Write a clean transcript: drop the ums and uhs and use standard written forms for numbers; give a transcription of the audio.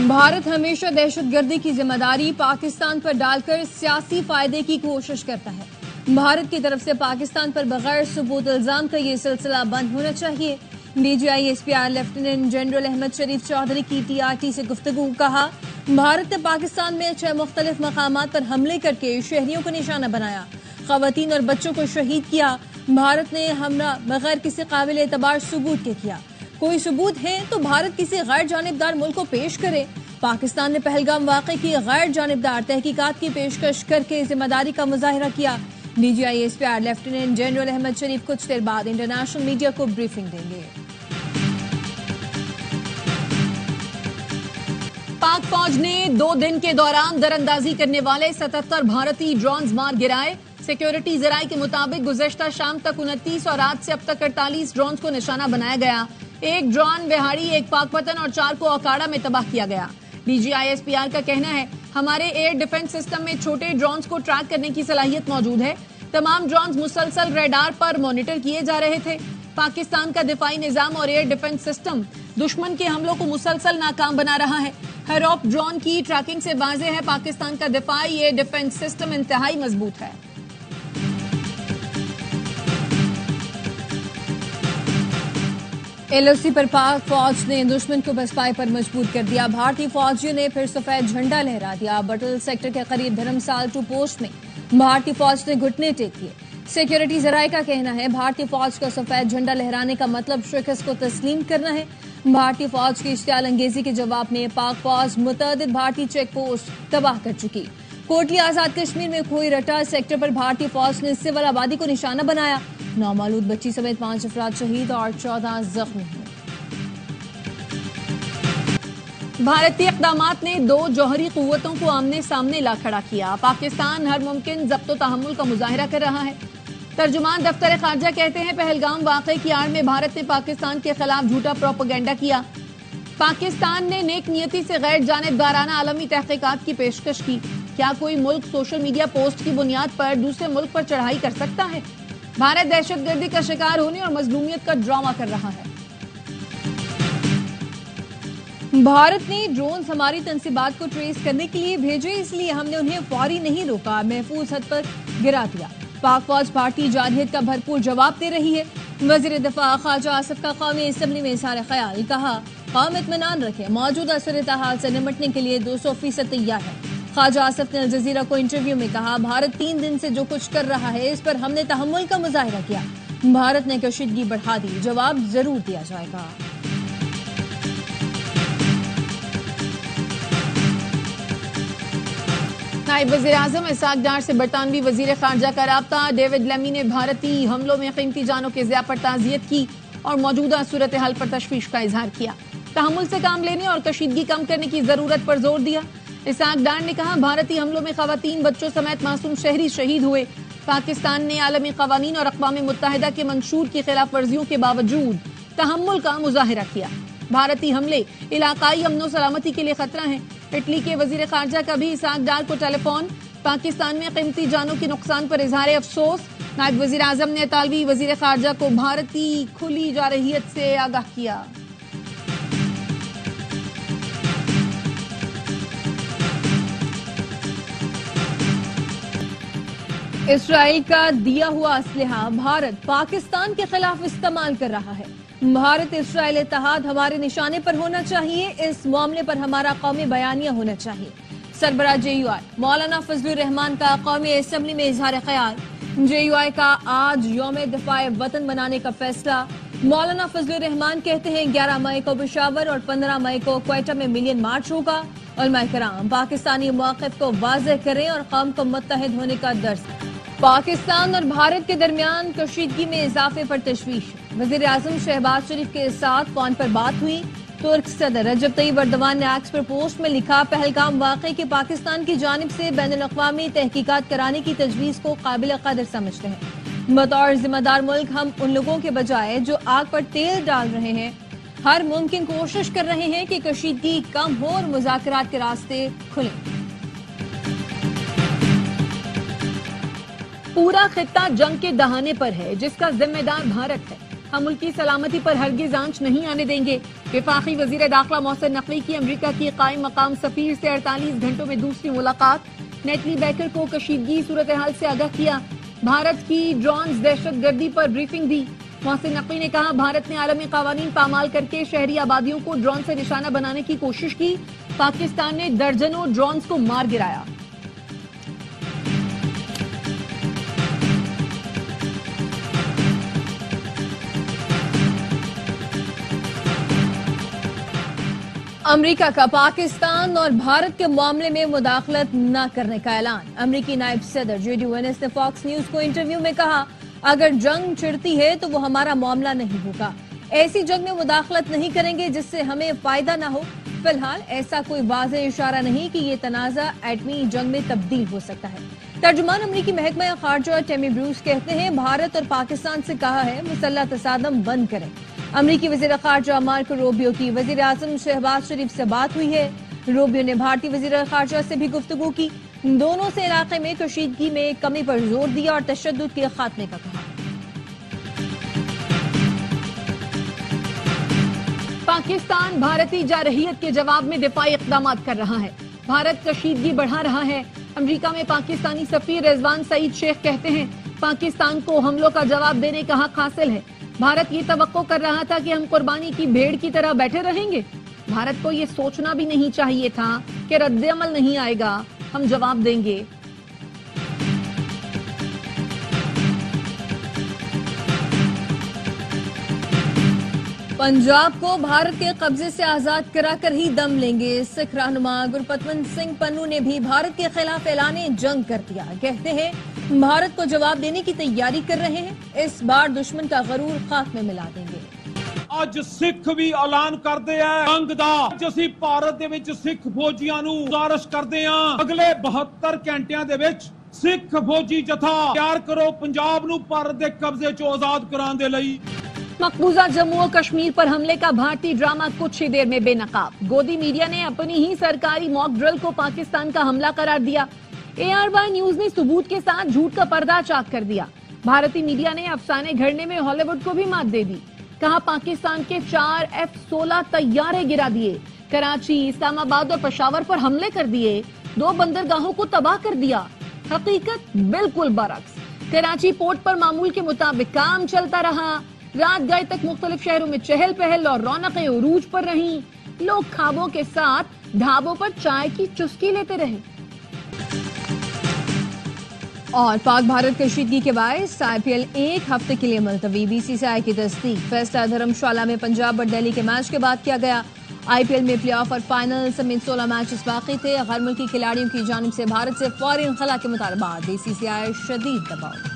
بھارت ہمیشہ دہشت گردی کی ذمہ داری پاکستان پر ڈال کر سیاسی فائدے کی کوشش کرتا ہے۔ بھارت کی طرف سے پاکستان پر بغیر ثبوت الزام کا یہ سلسلہ بند ہونا چاہیے۔ D G I S P R lieutenant general Ahmed Sharif Chaudhry کی ٹی آر ٹی سے گفتگو۔ کہا، بھارت نے پاکستان میں 6 مختلف مقامات پر حملے کر کے شہریوں کو نشانہ بنایا، خواتین اور بچوں کو شہید کیا۔ بھارت نے حملہ بغیر کسی قابل اعتبار ثبوت کے کیا۔ کوئی ثبوت ہے تو بھارت کسی غیر جانبدار ملک کو پیش کرے۔ پاکستان نے پہلگام واقعے کی غیر جانبدار تحقیقات کی پیشکش کر کے ذمہ داری کا مظاہرہ کیا۔ D G I S P R lieutenant general Ahmed Sharif کچھ دیر بعد انٹرنیشنل میڈیا کو بریفنگ دیں گے۔ پاک فوج نے 2 دن کے دوران دراندازی کرنے والے 77 بھارتی ڈرونز مار گرائے۔ سیکیورٹی ذرائع کے مطابق گزشتہ شام تک 29 اور رات سے اب تک 48 ڈرونز کو نشانہ بنایا گیا۔ 1 ڈرون وہاڑی، 1 پاک پتن اور 4 کو اکاڑا میں تباہ کیا گیا۔ D G I S P R کا کہنا ہے، ہمارے ایئر ڈیفنس سسٹم میں چھوٹے ڈرونز کو ٹریک کرنے کی صلاحیت موجود ہے۔ تمام ڈرونز مسلسل ریڈار پر مانیٹر کیے جا رہے تھے۔ پاکستان کا دفاعی نظام اور ایئر ڈیفنس سسٹم دشمن کے حملوں کو مسلسل ناکام بنا رہا ہے۔ ہیروپ ڈرون کی ٹریکنگ سے واضح ہے، پاکستان کا دفاعی ایئر ڈیفنس سسٹم انتہائی مضبوط ہے۔ ایل او سی پر پاک فوج نے دشمن کو پسپائے پر مجبور کر دیا۔ بھارتی فوجیوں نے پھر سفید جھنڈا لہرا دیا۔ بٹل سیکٹر کے قریب دھرمسال 2 پوسٹ میں بھارتی فوج نے گھٹنے ٹیک دیے۔ سیکیورٹی ذرائع کا کہنا ہے، بھارتی فوج کا سفید جھنڈا لہرانے کا مطلب شکست کو تسلیم کرنا ہے۔ بھارتی فوج کی اشتعال انگیزی کے جواب میں پاک فوج متعدد بھارتی چیک پوسٹ تباہ کر چکی۔ کوٹلی آزاد کشمیر میں کھوئی رٹا سیکٹر پر بھارتی فوج نے سول آبادی کو نشانہ بنایا۔ نومولود بچی سمیت 5 افراد شہید اور 14 زخمی ہوئے۔ بھارتی اقدامات نے 2 جوہری قوتوں کو آمنے سامنے لا کھڑا کیا۔ پاکستان ہر ممکن ضبط و تحمل کا مظاہرہ کر رہا ہے۔ ترجمان دفتر خارجہ کہتے ہیں، پہلگام واقعے کی آڑ میں بھارت نے پاکستان کے خلاف جھوٹا پروپیگنڈا کیا۔ پاکستان نے نیک نیتی سے غیر جانبدارانہ عالمی تحقیقات کی پیشکش کی۔ کیا کوئی ملک سوشل میڈیا پوسٹ کی بنیاد پر دوسرے ملک پر چڑھائی کر سکتا ہے؟ بھارت دہشت گردی کا شکار ہونے اور مظلومیت کا ڈرامہ کر رہا ہے۔ بھارت نے ڈرونز ہماری تنصیبات کو ٹریس کرنے کے لیے بھیجے، اس لیے ہم نے انہیں فوری نہیں روکا، محفوظ حد پر گرا دیا۔ پاک فوج بھارتی جارحیت کا بھرپور جواب دے رہی ہے۔ وزیر دفاع خواجہ آصف کا قومی اسمبلی میں اظہار خیال۔ کہا، قوم اطمینان رکھے، موجودہ صورتحال سے نمٹنے کے لیے 200% تیار ہے۔ خواجہ آصف نے الجزیرہ کو انٹرویو میں کہا، بھارت 3 دن سے جو کچھ کر رہا ہے اس پر ہم نے تحمل کا مظاہرہ کیا۔ بھارت نے کشیدگی بڑھا دی، جواب ضرور دیا جائے گا۔ نائب وزیر اعظم اسحاق ڈار سے برطانوی وزیر خارجہ کا رابطہ۔ ڈیوڈ لیمی نے بھارتی حملوں میں قیمتی جانوں کے ضیاع پر تعزیت کی اور موجودہ صورتحال پر تشویش کا اظہار کیا۔ تحمل سے کام لینے اور کشیدگی کم کرنے کی ضرورت پر زور دیا۔ اسحاق ڈار نے کہا، بھارتی حملوں میں خواتین، بچوں سمیت معصوم شہری شہید ہوئے۔ پاکستان نے عالمی قوانین اور اقوام متحدہ کے منشور کی خلاف ورزیوں کے باوجود تحمل کا مظاہرہ کیا۔ بھارتی حملے علاقائی امن و سلامتی کے لیے خطرہ ہیں۔ اٹلی کے وزیر خارجہ کا بھی اسحاق ڈار کو ٹیلی فون۔ پاکستان میں قیمتی جانوں کے نقصان پر اظہار افسوس۔ نائب وزیر اعظم نے اطالوی وزیر خارجہ کو بھارتی کھلی جارحیت سے آگاہ کیا۔ اسرائیل کا دیا ہوا اسلحہ بھارت پاکستان کے خلاف استعمال کر رہا ہے۔ بھارت اسرائیل اتحاد ہمارے نشانے پر ہونا چاہیے، اس معاملے پر ہمارا قومی بیانیہ ہونا چاہیے۔ سربراہ جے یو آئی مولانا فضل الرحمان کا قومی اسمبلی میں اظہار خیال۔ جے یو آئی کا آج یوم دفاع وطن منانے کا فیصلہ۔ مولانا فضل الرحمان کہتے ہیں، 11 مئی کو پشاور اور 15 مئی کو کوئٹہ میں ملین مارچ ہوگا۔ علماء کرام پاکستانی موقف کو واضح کریں اور قوم کو متحد ہونے کا درس۔ پاکستان اور بھارت کے درمیان کشیدگی میں اضافے پر تشویش۔ وزیر اعظم شہباز شریف کے ساتھ فون پر بات ہوئی۔ ترک صدر رجب طیب اردوان نے ایکس پر پوسٹ میں لکھا، پہلگام واقعے کی پاکستان کی جانب سے بین الاقوامی تحقیقات کرانے کی تجویز کو قابل قدر سمجھتے ہیں۔ بطور ذمہ دار ملک ہم ان لوگوں کے بجائے جو آگ پر تیل ڈال رہے ہیں، ہر ممکن کوشش کر رہے ہیں کہ کشیدگی کم ہو اور مذاکرات کے راستے کھلیں۔ پورا خطہ جنگ کے دہانے پر ہے، جس کا ذمہ دار بھارت ہے۔ ہم ملک کی سلامتی پر ہرگز آنچ نہیں آنے دیں گے۔ وفاقی وزیر داخلہ محسن نقوی کی امریکہ کی قائم مقام سفیر سے 48 گھنٹوں میں دوسری ملاقات۔ نیٹلی بیکر کو کشیدگی صورتحال سے آگاہ کیا۔ بھارت کی ڈرونز دہشت گردی پر بریفنگ دی۔ محسن نقوی نے کہا بھارت نے عالمی قوانین پامال کر کے شہری آبادیوں کو ڈرون سے نشانہ بنانے کی کوشش کی۔ پاکستان نے درجنوں ڈرونز کو مار گرایا۔ امریکہ کا پاکستان اور بھارت کے معاملے میں مداخلت نہ کرنے کا اعلان۔ امریکی نائب صدر جے ڈی وینس نے فاکس نیوز کو انٹرویو میں کہا اگر جنگ چھڑتی ہے تو وہ ہمارا معاملہ نہیں ہوگا، ایسی جنگ میں مداخلت نہیں کریں گے جس سے ہمیں فائدہ نہ ہو۔ فی الحال ایسا کوئی واضح اشارہ نہیں کہ یہ تنازع ایٹمی جنگ میں تبدیل ہو سکتا ہے۔ ترجمان امریکی محکمہ خارجہ ٹیمی بروس کہتے ہیں بھارت اور پاکستان سے کہا ہے مسلح تصادم بند کریں۔ امریکی وزیر خارجہ مارکو روبیو کی وزیر اعظم شہباز شریف سے بات ہوئی ہے۔ روبیو نے بھارتی وزیر خارجہ سے بھی گفتگو کی، دونوں سے علاقے میں کشیدگی میں کمی پر زور دیا اور تشدد کے خاتمے کا کہا۔ پاکستان بھارتی جارحیت کے جواب میں دفاعی اقدامات کر رہا ہے۔ بھارت کشیدگی بڑھا رہا ہے۔ امریکہ میں پاکستانی سفیر رضوان سعید شیخ کہتے ہیں پاکستان کو حملوں کا جواب دینے کا حق حاصل ہے۔ بھارت یہ توقع کر رہا تھا کہ ہم قربانی کی بھیڑ کی طرح بیٹھے رہیں گے۔ بھارت کو یہ سوچنا بھی نہیں چاہیے تھا کہ رد عمل نہیں آئے گا، ہم جواب دیں گے۔ پنجاب کو بھارت کے قبضے سے آزاد کرا کر ہی دم لیں گے۔ سکھ رہنما گرپتونت سنگھ پنو نے بھی بھارت کے خلاف اعلان جنگ کر دیا۔ کہتے ہیں بھارت کو جواب دینے کی تیاری کر رہے ہیں، اس بار دشمن کا غرور خاک میں ملا دیں گے۔ ਅੱਜ ਸਿੱਖ ਵੀ ਐਲਾਨ ਕਰਦੇ ਆ ਜੰਗ ਦਾ। ਅੱਜ ਅਸੀਂ ਭਾਰਤ ਦੇ ਵਿੱਚ ਸਿੱਖ ਫੌਜੀਆਂ ਨੂੰ ਗੁਜ਼ਾਰਿਸ਼ ਕਰਦੇ ਆ ਅਗਲੇ 72 ਘੰਟਿਆਂ ਦੇ ਵਿੱਚ ਸਿੱਖ ਫੌਜੀ ਜਥਾ ਤਿਆਰ ਕਰੋ ਪੰਜਾਬ ਨੂੰ ਭਾਰਤ ਦੇ ਕਬਜ਼ੇ ਚੋਂ ਆਜ਼ਾਦ ਕਰਾਉਣ ਦੇ ਲਈ۔ مقبوضہ جموں و کشمیر پر حملے کا بھارتی ڈرامہ کچھ ہی دیر میں بے نقاب۔ گودی میڈیا نے اپنی ہی سرکاری موک ڈرل کو پاکستان کا حملہ قرار دیا۔ ARY نیوز نے ثبوت کے ساتھ جھوٹ کا پردہ چاک کر دیا۔ بھارتی میڈیا نے افسانے گھڑنے میں ہالی ووڈ کو بھی مات دے دی۔ کہا پاکستان کے 4 F-16 طیارے گرا دیے، کراچی، اسلام آباد اور پشاور پر حملے کر دیے، 2 بندرگاہوں کو تباہ کر دیا۔ حقیقت بالکل برعکس۔ کراچی پورٹ پر معمول کے مطابق کام چلتا رہا، رات گئے تک مختلف شہروں میں چہل پہل اور رونقیں عروج پر رہیں، لوگ خوابوں کے ساتھ ڈھابوں پر چائے کی چسکی لیتے رہے۔ اور پاک بھارت کشیدگی کے باعث IPL 1 ہفتے کے لیے ملتوی۔ BCCI کی تصدیق۔ فیصلہ دھرم شالہ میں پنجاب اور دہلی کے میچ کے بعد کیا گیا۔ IPL میں پلے آف اور فائنل سمیت 16 میچز باقی تھے۔ غیر ملکی کھلاڑیوں کی جانب سے بھارت سے فوری انخلا کے مطالبات۔ BCCI شدید دباؤ۔